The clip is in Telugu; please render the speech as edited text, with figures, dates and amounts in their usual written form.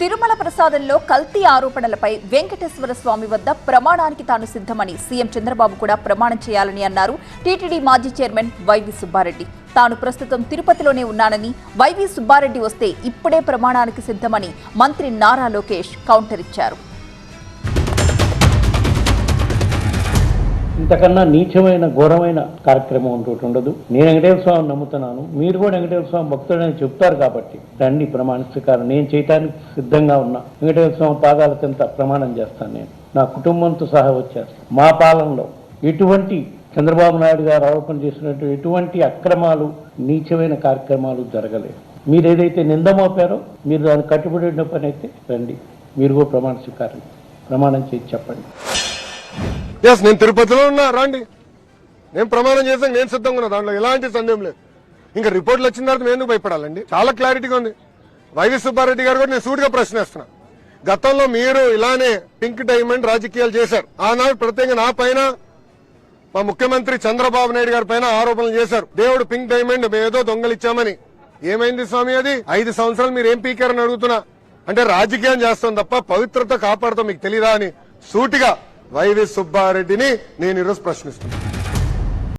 తిరుమల ప్రసాదంలో కల్తీ ఆరోపణలపై వెంకటేశ్వర స్వామి వద్ద ప్రమాణానికి తాను సిద్ధమని సీఎం చంద్రబాబు కూడా ప్రమాణం చేయాలని అన్నారు టీటీడీ మాజీ చైర్మన్ వైవి సుబ్బారెడ్డి. తాను ప్రస్తుతం తిరుపతిలోనే ఉన్నానని, వైవి సుబ్బారెడ్డి వస్తే ఇప్పుడే ప్రమాణానికి సిద్ధమని మంత్రి నారా లోకేష్ కౌంటర్ ఇచ్చారు. ఇంతకన్నా నీచమైన ఘోరమైన కార్యక్రమం ఇంకోటి ఉండదు. నేను వెంకటేశ్వర స్వామిని నమ్ముతున్నాను, మీరు కూడా వెంకటేశ్వర స్వామి భక్తుడని చెప్తారు కాబట్టి రండి ప్రమాణ స్వీకారం. నేను చేయటానికి సిద్ధంగా ఉన్నా. వెంకటేశ్వర స్వామి పాదాల కింద ప్రమాణం చేస్తాను. నేను నా కుటుంబంతో సహా వచ్చాను. మా పాలనలో ఎటువంటి చంద్రబాబు నాయుడు గారు ఆరోపణ చేసినట్టు ఎటువంటి అక్రమాలు, నీచమైన కార్యక్రమాలు జరగలేదు. మీరు ఏదైతే నింద మోపారో మీరు దాన్ని కట్టుబడి ఉన్న పని అయితే రండి, మీరు కూడా ప్రమాణం చేసి చెప్పండి. నేను తిరుపతిలో ఉన్నా, రండి. నేను ప్రమాణం చేశాను, నేను సిద్ధంగా ఉన్నా. దాంట్లో ఎలాంటి సందేహం లేదు. ఇంకా రిపోర్ట్లు వచ్చిన తర్వాత మేము ఎందుకు భయపడాలండి? చాలా క్లారిటీగా ఉంది. వైవి సుబ్బారెడ్డి గారు కూడా నేను సూటిగా ప్రశ్నిస్తున్నా. గతంలో మీరు ఇలానే పింక్ డైమండ్ రాజకీయాలు చేశారు. ఆనాడు ప్రత్యేకంగా నా పైన, మా ముఖ్యమంత్రి చంద్రబాబు నాయుడు గారి పైన ఆరోపణలు చేశారు. దేవుడు పింక్ డైమండ్ మేదో దొంగలిచ్చామని. ఏమైంది స్వామి అది? 5 సంవత్సరాలు మీరు ఏం పీకారని అడుగుతున్నా. అంటే రాజకీయం చేస్తాం తప్ప పవిత్రత కాపాడుతాం మీకు తెలీదా అని సూటిగా వైవి సుబ్బారెడ్డిని నేను ఈరోజు ప్రశ్నిస్తున్నాను.